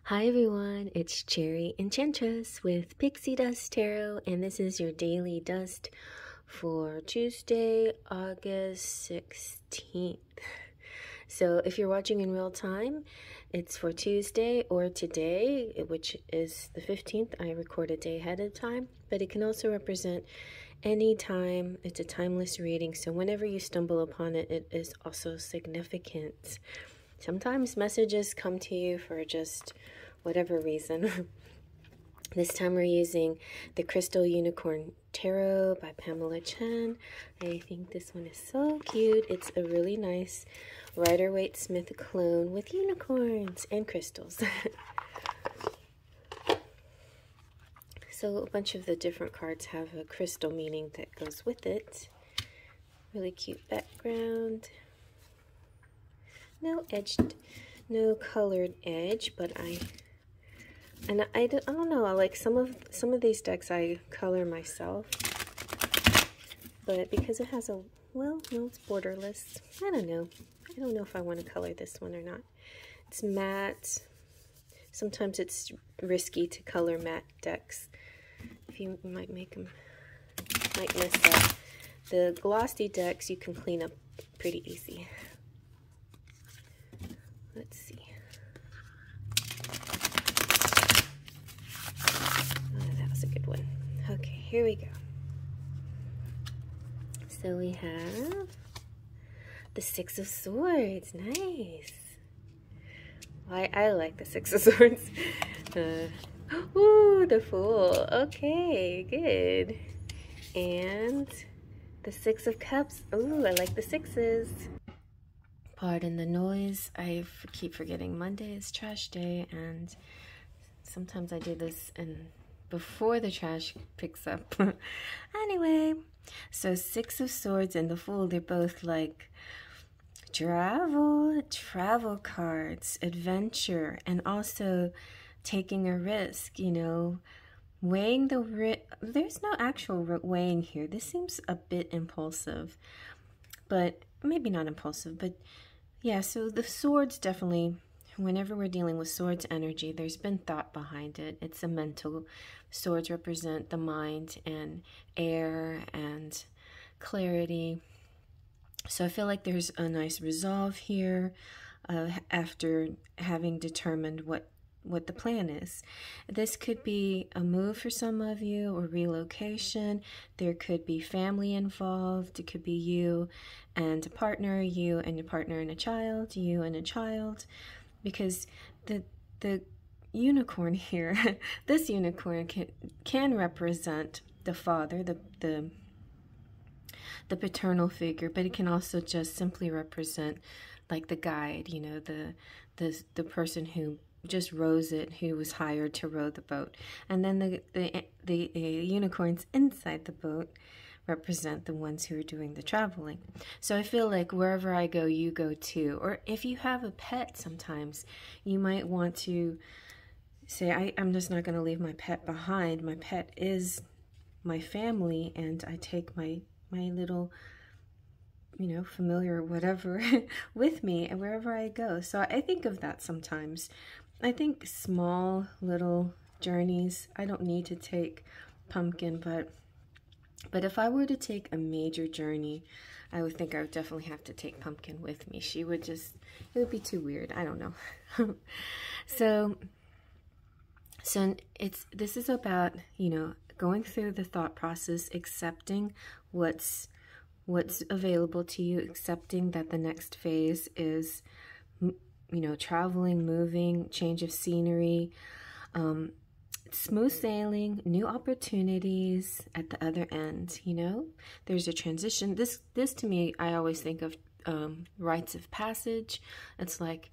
Hi everyone, it's Cherry Enchantress with Pixie Dust Tarot, and this is your daily dust for Tuesday, August 16th. So if you're watching in real time, it's for Tuesday or today, which is the 15th. I record a day ahead of time, but it can also represent any time. It's a timeless reading, so whenever you stumble upon it, it is also significant. Sometimes messages come to you for just whatever reason. This time we're using the Crystal Unicorn Tarot by Pamela Chen. I think this one is so cute. It's a really nice Rider-Waite Smith clone with unicorns and crystals. So a bunch of the different cards have a crystal meaning that goes with it. Really cute background. No colored edge, but I don't know. I like some of these decks I color myself, but because it has no, it's borderless. I don't know. I don't know if I want to color this one or not. It's matte. Sometimes it's risky to color matte decks. If you might mess up. The glossy decks you can clean up pretty easy. Let's see. Oh, that was a good one. Okay, here we go. So we have the Six of Swords. Nice. I like the Six of Swords. Ooh, the Fool. Okay, good. And the Six of Cups. Ooh, I like the sixes. Pardon the noise. I keep forgetting Monday is trash day, and sometimes I do this and before the trash picks up. Anyway, so Six of Swords and the Fool, they're both like travel cards, adventure, and also taking a risk, you know, weighing the risk. There's no actual weighing here. This seems a bit impulsive, but maybe not impulsive, but yeah, so the swords definitely, whenever we're dealing with swords energy, there's been thought behind it. It's a mental. Swords represent the mind and air and clarity. So I feel like there's a nice resolve here after having determined what the plan is. This could be a move for some of you, or relocation. There could be family involved. It could be you and a partner, you and your partner and a child, you and a child, because the unicorn here, this unicorn can represent the father, the paternal figure, but it can also just simply represent like the guide, you know, the person who just rows it, who was hired to row the boat. And then the unicorns inside the boat represent the ones who are doing the traveling. So I feel like wherever I go, you go too. Or if you have a pet, sometimes you might want to say, I'm just not going to leave my pet behind. My pet is my family, and I take my little, you know, familiar whatever with me and wherever I go. So I think of that sometimes. I think small little journeys. I don't need to take Pumpkin, but if I were to take a major journey, I would think I would definitely have to take Pumpkin with me. She would just, it would be too weird. I don't know. So this is about, you know, going through the thought process, accepting what's available to you, accepting that the next phase is, you know, traveling, moving, change of scenery, smooth sailing, new opportunities at the other end. You know, there's a transition. This to me, I always think of rites of passage. It's like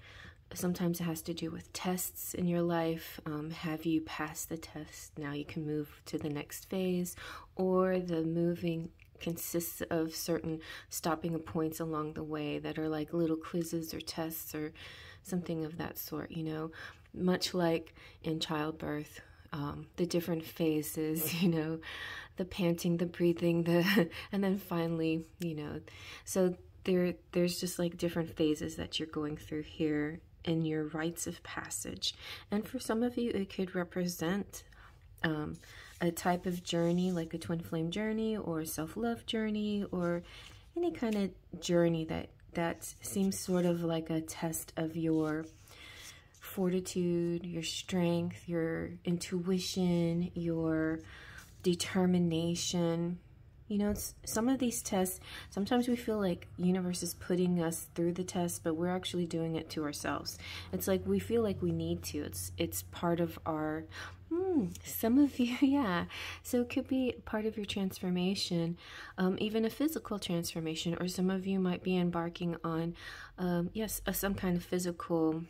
sometimes it has to do with tests in your life. Have you passed the test? Now you can move to the next phase. Or the moving consists of certain stopping points along the way that are like little quizzes or tests or something of that sort, you know, much like in childbirth, the different phases, you know, the panting, the breathing, and then finally, you know, so there's just like different phases that you're going through here in your rites of passage. And for some of you, it could represent a type of journey, like a twin flame journey or a self-love journey, or any kind of journey that seems sort of like a test of your fortitude, your strength, your intuition, your determination. You know, some of these tests, sometimes we feel like universe is putting us through the test, but we're actually doing it to ourselves. It's like we feel like we need to. It's part of our, some of you, yeah. So it could be part of your transformation, even a physical transformation, or some of you might be embarking on, some kind of physical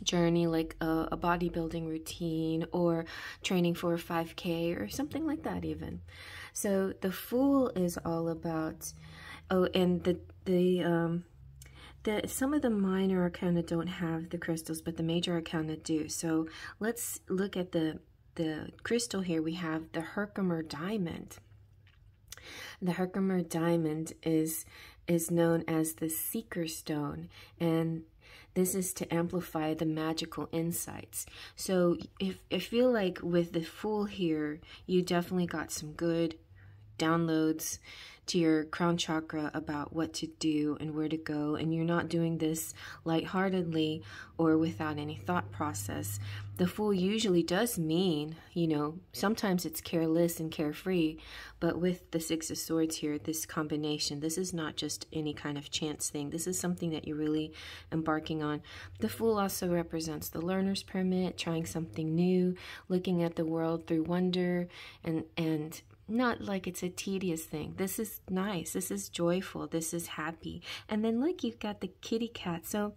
journey, like a bodybuilding routine or training for a 5K or something like that even. So the Fool is all about, and some of the minor arcana don't have the crystals, but the major arcana do. So let's look at the crystal here. We have the Herkimer diamond. The Herkimer diamond is known as the Seeker Stone, and this is to amplify the magical insights. So I feel like with the Fool here, you definitely got some good downloads to your crown chakra about what to do and where to go, and you're not doing this lightheartedly or without any thought process. The Fool usually does mean, you know, sometimes it's careless and carefree, but with the Six of Swords here, this combination, this is not just any kind of chance thing. This is something that you're really embarking on. The Fool also represents the learner's permit, trying something new, looking at the world through wonder, and not like it's a tedious thing. This is nice. This is joyful. This is happy. And then look, you've got the kitty cat. So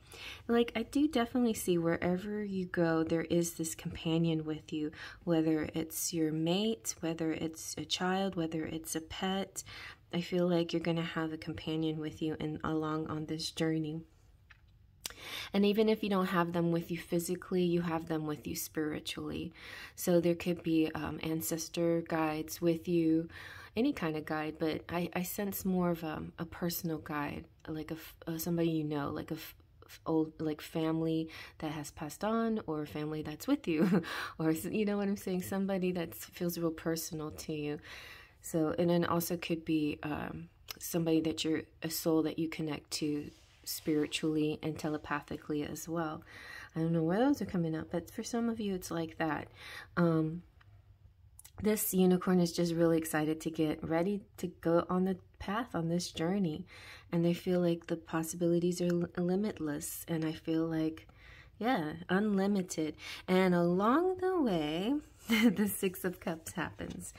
like, I do definitely see wherever you go, there is this companion with you, whether it's your mate, whether it's a child, whether it's a pet. I feel like you're going to have a companion with you and along on this journey. And even if you don't have them with you physically, you have them with you spiritually. So there could be ancestor guides with you, any kind of guide, but I sense more of a personal guide, like somebody you know, like old, like family that has passed on, or family that's with you, or you know what I'm saying, somebody that feels real personal to you. So, and then also could be somebody that you're a soul that you connect to spiritually and telepathically as well. I don't know where those are coming up, but for some of you it's like that. This unicorn is just really excited to get ready to go on the path, on this journey, and they feel like the possibilities are limitless, and I feel like, yeah, unlimited. And along the way, the Six of Cups happens,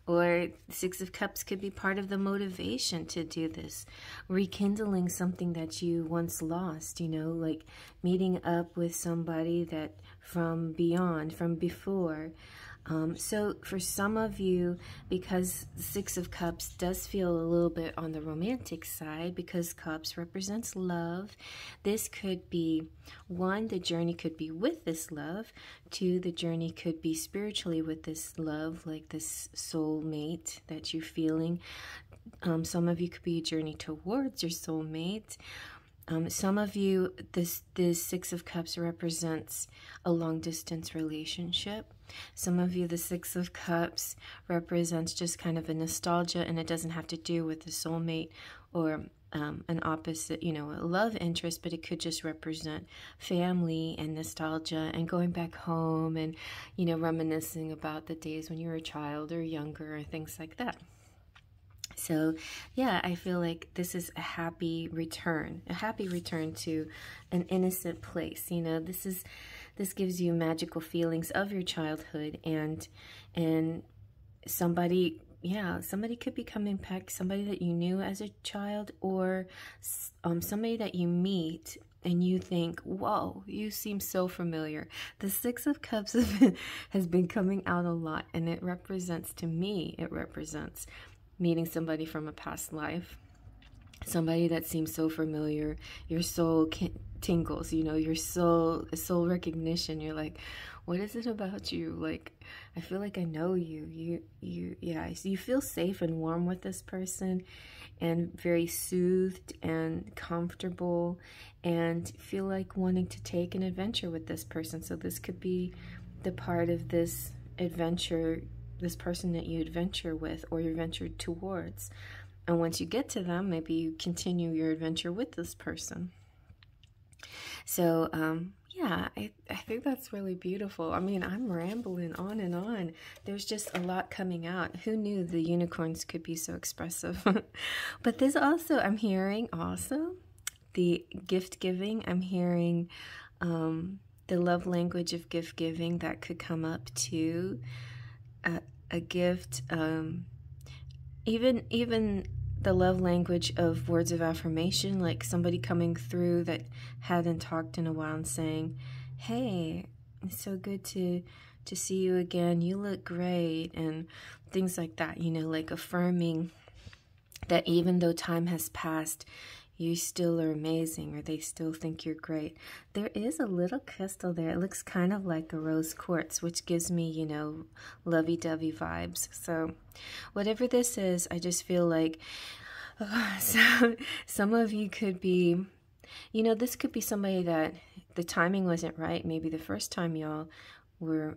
or the Six of Cups could be part of the motivation to do this, rekindling something that you once lost, you know, like meeting up with somebody that from beyond, from before. So for some of you, because the Six of Cups does feel a little bit on the romantic side, because Cups represents love, this could be, one, the journey could be with this love. Two, the journey could be spiritually with this love, like this soulmate that you're feeling. Some of you could be a journey towards your soulmate. Some of you, this Six of Cups represents a long-distance relationship. Some of you, the Six of Cups represents just kind of a nostalgia, and it doesn't have to do with a soulmate or an opposite, you know, a love interest, but it could just represent family and nostalgia and going back home and, you know, reminiscing about the days when you were a child or younger or things like that. So, yeah, I feel like this is a happy return to an innocent place. You know, this gives you magical feelings of your childhood, and somebody could be coming back, somebody that you knew as a child, or somebody that you meet and you think, whoa, you seem so familiar. The Six of Cups has been coming out a lot, and it represents, to me, it represents meeting somebody from a past life, somebody that seems so familiar. Your soul tingles, you know, your soul recognition. You're like, what is it about you? Like, I feel like I know you. Yeah, so you feel safe and warm with this person, and very soothed and comfortable, and feel like wanting to take an adventure with this person. So this could be the part of this adventure, this person that you adventure with or you adventure towards. And once you get to them, maybe you continue your adventure with this person. So, yeah, I think that's really beautiful. I mean, I'm rambling on and on. There's just a lot coming out. Who knew the unicorns could be so expressive? But this also, I'm hearing also the gift giving. I'm hearing the love language of gift giving that could come up too. A gift, even the love language of words of affirmation, like somebody coming through that hadn't talked in a while and saying, hey, it's so good to see you again, you look great, and things like that, you know, like affirming that even though time has passed, you still are amazing, or they still think you're great. There is a little crystal there. It looks kind of like a rose quartz, which gives me, you know, lovey-dovey vibes. So whatever this is, I just feel like so some of you could be, you know, this could be somebody that the timing wasn't right. Maybe the first time y'all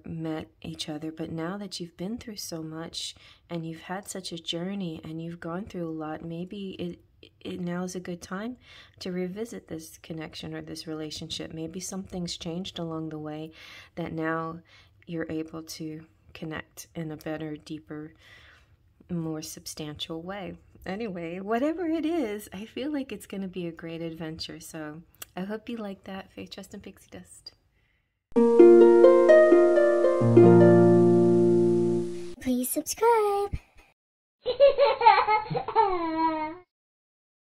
met each other, but now that you've been through so much and you've had such a journey and you've gone through a lot, maybe it now is a good time to revisit this connection or this relationship. Maybe something's changed along the way that now you're able to connect in a better, deeper, more substantial way. Anyway, whatever it is, I feel like it's going to be a great adventure. So I hope you like that. Faith, Trust, and Pixie Dust. Please subscribe.